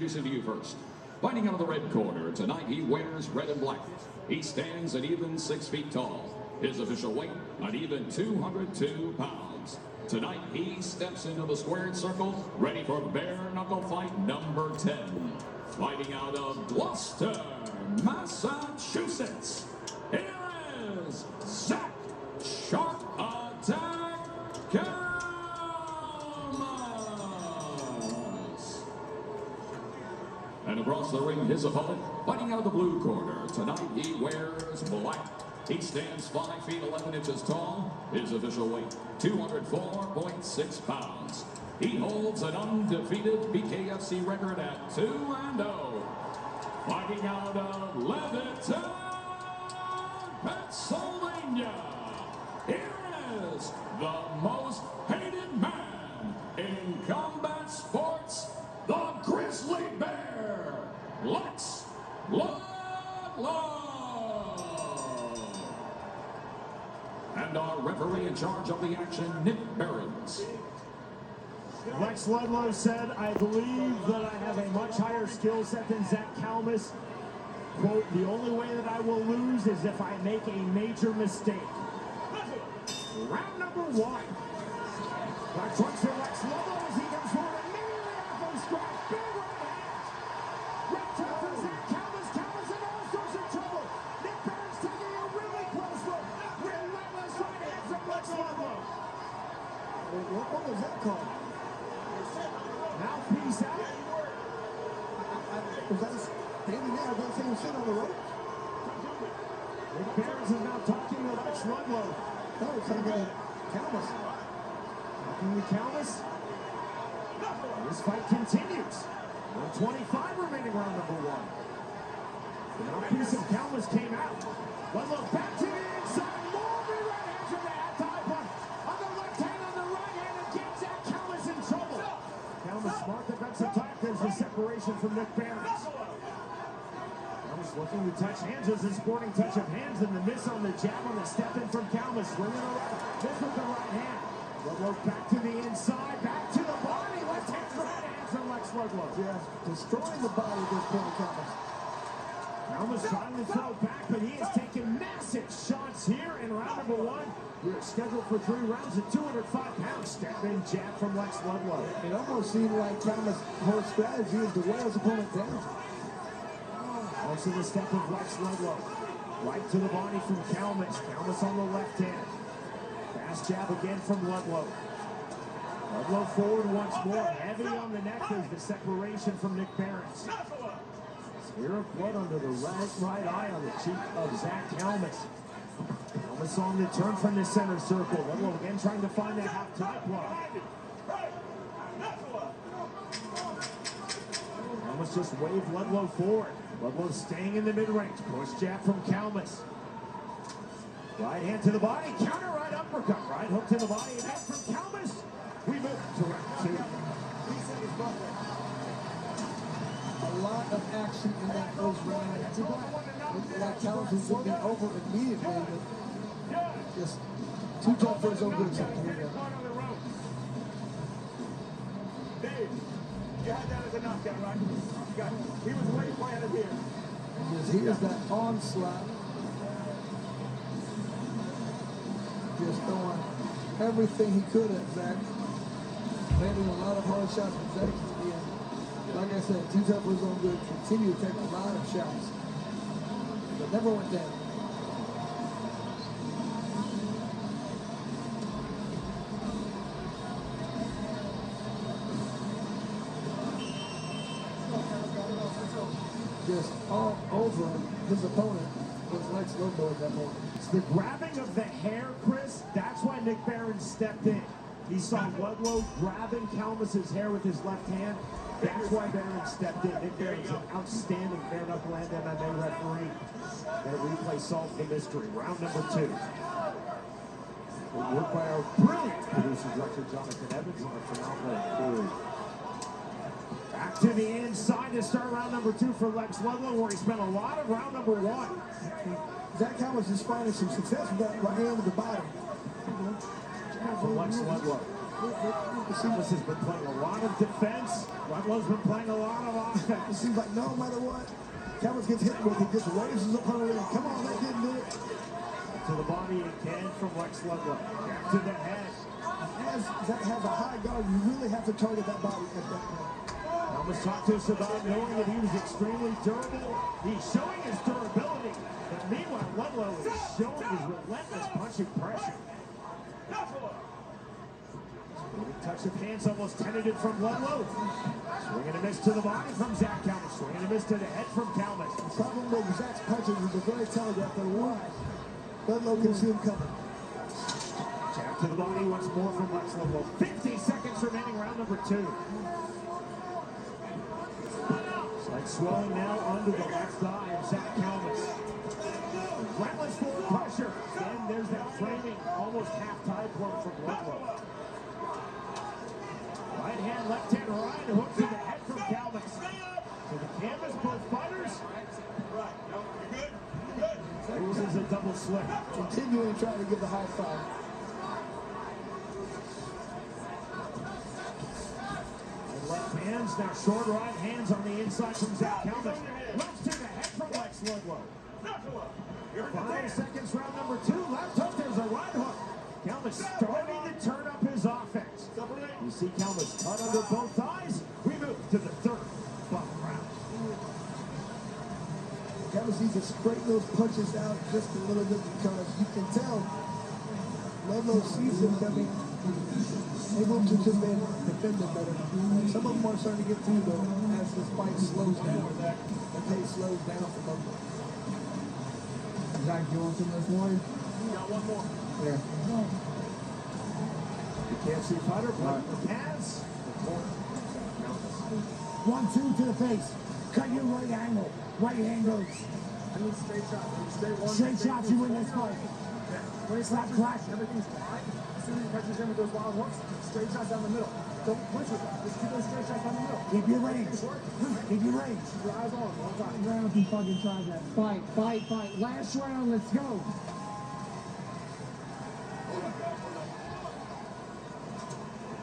Introducing to you first. Fighting out of the red corner, tonight he wears red and black. He stands at even 6 feet tall. His official weight, an even 202 pounds. Tonight he steps into the squared circle, ready for bare knuckle fight number 10. Fighting out of Gloucester, Massachusetts, here is Zach Sharp Attack Calmus. And across the ring, his opponent, fighting out of the blue corner. Tonight he wears black. He stands 5 feet 11 inches tall. His official weight, 204.6 pounds. He holds an undefeated BKFC record at 2-0. Fighting out of Leviton, Pennsylvania, here is the most hated man in combat sports, the Grizzly Bear, Lex Ludlow. And our referee in charge of the action, Nick Behrens. Lex Ludlow said, I believe that I have a much higher skill set than Zach Calmus. Quote, the only way that I will lose is if I make a major mistake. Round number 1. Black trunks for Lex Ludlow as he comes forward immediately after the strike. Big right hand. Red trunk for Zach Calmus. Calmus in all sorts of trouble. Nick Behrens taking a really close look. Relentless right hand from Lex Ludlow. What was that called? Mouthpiece out. Was that standing there? I was saying sit on the rope. Nick Behrens is now talking to Lex Ludlow. No, it's going to Calmus. Talking to Calmus. This fight continues. 125 remaining round number 1. The mouthpiece of Calmus came out. Ludlow back to the inside. Moving right hand from the outside one. On the left hand, on the right hand, and gets Zach Calmus in trouble. Calmus smart defensive type. There's the separation from Nick Behrens. Calmus looking to touch hands. There's a sporting touch of hands, and the miss on the jab on the step in from Calmus. Swinging around. Miss with the right hand. Ludlow back to the inside. Back to the body. Left hand for right hand from Lex Ludlow. Yes, destroying the body at this point, Calmus. Calmus trying to throw back, but he is taking massive shots here in round number 1. We're scheduled for 3 rounds at 205 pounds. Step in jab from Lex Ludlow. It almost seemed like Calmus' whole strategy is to wear his opponent down. Also the step of Lex Ludlow. Right to the body from Calmus. Calmus on the left hand. Fast jab again from Ludlow. Ludlow forward once more. Heavy on the neck. There's the separation from Nick Behrens. Smear of blood under the right eye on the cheek of Zach Calmus. Calmus on the turn from the center circle. Ludlow again trying to find that half top block. Calmus just waved Ludlow forward. Ludlow staying in the mid-range. Push jab from Calmus. Right hand to the body. Counter right uppercut. Right hook to the body. And then from Calmus, we move to round 2. A lot of action in that first round. Looked like Calmus was going to be over immediately, but just too tough for his own good side. Dave, you had that as a knockout, right? He was way planted here. Just here's that onslaught. Just throwing everything he could at Zach. Landing a lot of hard shots from Zach. And like I said, too tough for his own good. Continued to take a lot of shots. But never went down. Just all over his opponent was Lex Ludlow at that moment. It's the grabbing of the hair, Chris. That's why Nick Behrens stepped in. He saw Ludlow grabbing Calmus's hair with his left hand. That's why Behrens stepped in. Nick Behrens, an outstanding bare knuckle and MMA referee. That replay solved the mystery. Round number 2. Work by our brilliant producer, Director Jonathan Evans, on a phenomenal crew. Back to the inside to start round number 2 for Lex Ludlow, where he spent a lot of round number 1. Zach Calmus is finding some success with that right hand to the body. For Lex Ludlow. Calmus has been playing a lot of defense. Ludlow's been playing a lot of offense. It seems like no matter what Calmus gets hit with, he just raises up on the ring. Come on, that didn't do it. To the body again from Lex Ludlow. Back to the head. As Zach has a high guard, you really have to target that body at that point. Calmus talked to us about knowing that he was extremely durable. He's showing his durability. But meanwhile, Ludlow is showing his relentless punching pressure. Big touch of hands, almost tentative from Ludlow. Swing and a miss to the body from Zach Calmus. Swing and a miss to the head from Calmus. The problem with Zach's punches is a very telegraph. They're wide. Ludlow can see him coming. Jab to the body once more from Lex Ludlow. 50 seconds remaining, round number 2. Slight swelling now under the left eye of Zach Calmus. Relentless forward pressure. Again, there's that framing, almost half-tie plum from Ludlow. Right hand, left hand, right hook to the head from Calmus. To the canvas, both fighters. Loses a double slip. Continuing trying to give the high five. Left hands, now short right hands on the inside from Zach Calmus. Left to the head from Lex Ludlow. 5 seconds, round number 2. Left hook, there's a right hook. Calmus starting to turn up his offense. You see Calmus cut under both thighs. We move to the third final round. Calmus needs to straighten those punches out just a little bit because you can tell Ludlow sees him coming, able to defend it better. Some of them are starting to get through though as this fight slows down. The pace slows down for Ludlow. Zach, you want some this morning? Got one more. Yeah. You can't see fighter, but the pads. 1-2 to the face. Cut your right angle. Right hand goes. I need straight shots. Straight shots, you win this fight. When it's Stop clashing. everything's fine. As soon as he punches in with those wild hooks, straight shots down the middle. Don't punch with that. Just keep those straight shots down the middle. Keep your range. Keep your range. Keep your eyes on him all the time. Round he fucking tries that. Fight, fight, fight. Last round, let's go.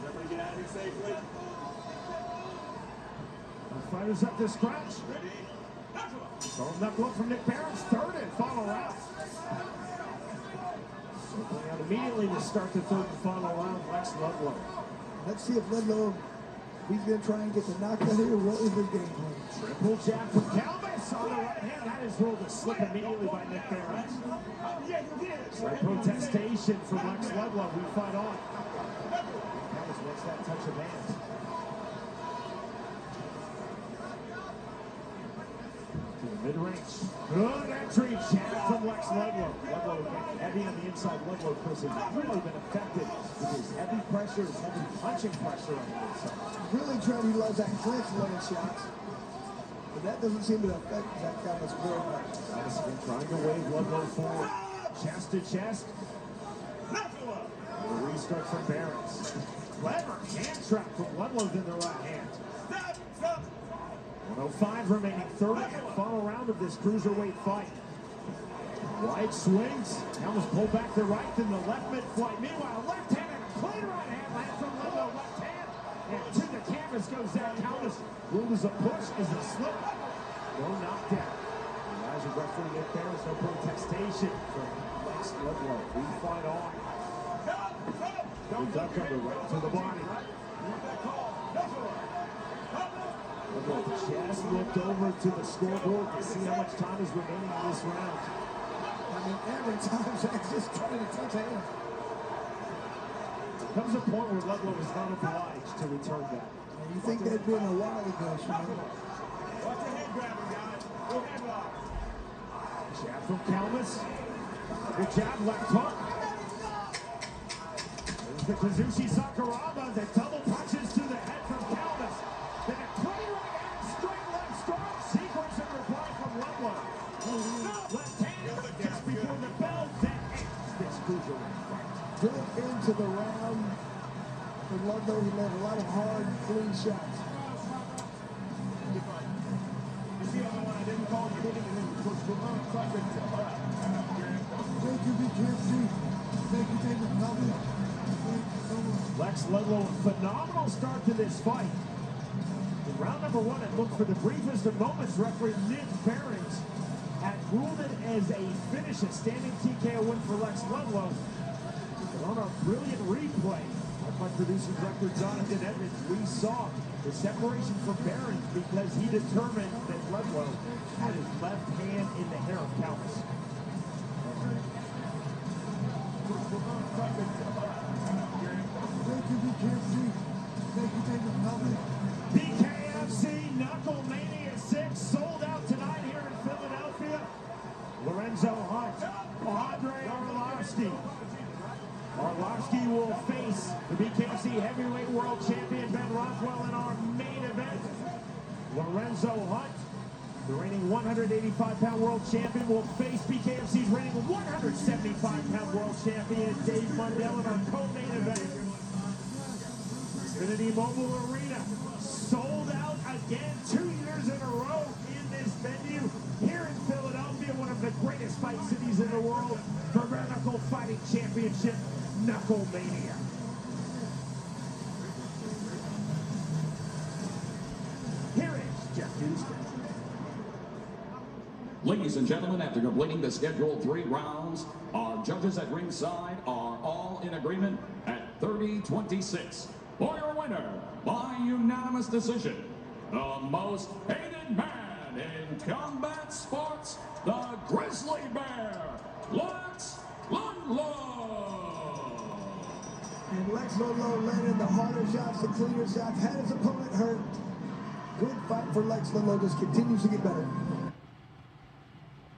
Everybody get out of here safely. The fighters up to scratch. Throwing that blow from Nick Barron's third and final round. Circling out immediately to start the third and final round, Lex Ludlow. Let's see if Ludlow, he's going to try and get the knockout here. What is his game plan? Triple jab from Calmus on the right hand. That is ruled a slip immediately by Nick Barron. Slight protestation from Lex Ludlow. We fight on. Calmus makes that touch of hands. To the mid-range. Good entry jab from Lex Ludlow. Ludlow again heavy on the inside. Ludlow, Chris, has really been effective with his heavy pressure, his heavy punching pressure on the inside. Really trying to utilize that clinch laying shots. But that doesn't seem to affect Zach Calmus very much. Calmus been trying to wave Ludlow forward. Chest to chest. The restart from Barons. Clever hand trap from Ludlow in the right hand. 105 remaining, third and final round of this cruiserweight fight. Wide swings. Calmus pulled back the right, then the left mid-flight. Meanwhile, left hand and a clean right hand land from Ludlow. Left hand. And to the canvas goes Zach Calmus. Ruled as a push, is a slip. No knockdown. The eyes of referee Nick Barons, no protestation from Lex Ludlow. We fight on. The duck under right to the body. Ludlow just looked over to the scoreboard to see how much time is remaining in this round. I mean, every time Zach's just trying to touch hands. There comes a point where Ludlow is not obliged to return that. And you think that'd been a while ago, Sean. Watch your head grabbing, guys. Go head lock. Jab from Calmus. Good jab, left hook. There's the Kazushi Sakuraba. The double punches to the head from Calmus. Then a clean right hand, straight left strong. Sequence in reply from Ludlow. Left hand just before the bell. Then ends this cruiserweight fight. Good into the round. For Ludlow, he made a lot of hard, clean shots. You see, on the one I didn't call you, and then Coach Brown tried to tell Thank you, BKFC. Thank you, David. Lex Ludlow, phenomenal start to this fight. In round number one, it looked for the briefest of moments. Referee Nick Behrens had ruled it as a finish, a standing TKO win for Lex Ludlow. But on a brilliant replay, like my producer director Jonathan Edmonds, we saw the separation for Behrens because he determined that Ludlow had his left hand in the hair of Calmus. Thank you, BKFC. Thank you, David Melvin. BKFC Knuckle Mania 6 sold out tonight here in Philadelphia. Lorenzo Hunt, Andre Arlovsky. Arlovsky will face the BKFC Heavyweight World Champion Ben Rothwell in our main event. Lorenzo Hunt, the reigning 185-pound world champion, will face BKFC's reigning 175-pound world champion Dave Mundell in our co-main event. Xfinity Mobile Arena sold out again 2 years in a row in this venue here in Philadelphia, one of the greatest fight cities in the world for bare knuckle fighting championship, Knuckle Mania. Here is Jeff Houston. Ladies and gentlemen, after completing the scheduled 3 rounds, our judges at ringside are all in agreement at 30-26. For your winner, by unanimous decision, the most hated man in combat sports, the Grizzly Bear, Lex Ludlow. And Lex Ludlow landed the harder shots, the cleaner shots, had his opponent hurt. Good fight for Lex Ludlow, just continues to get better.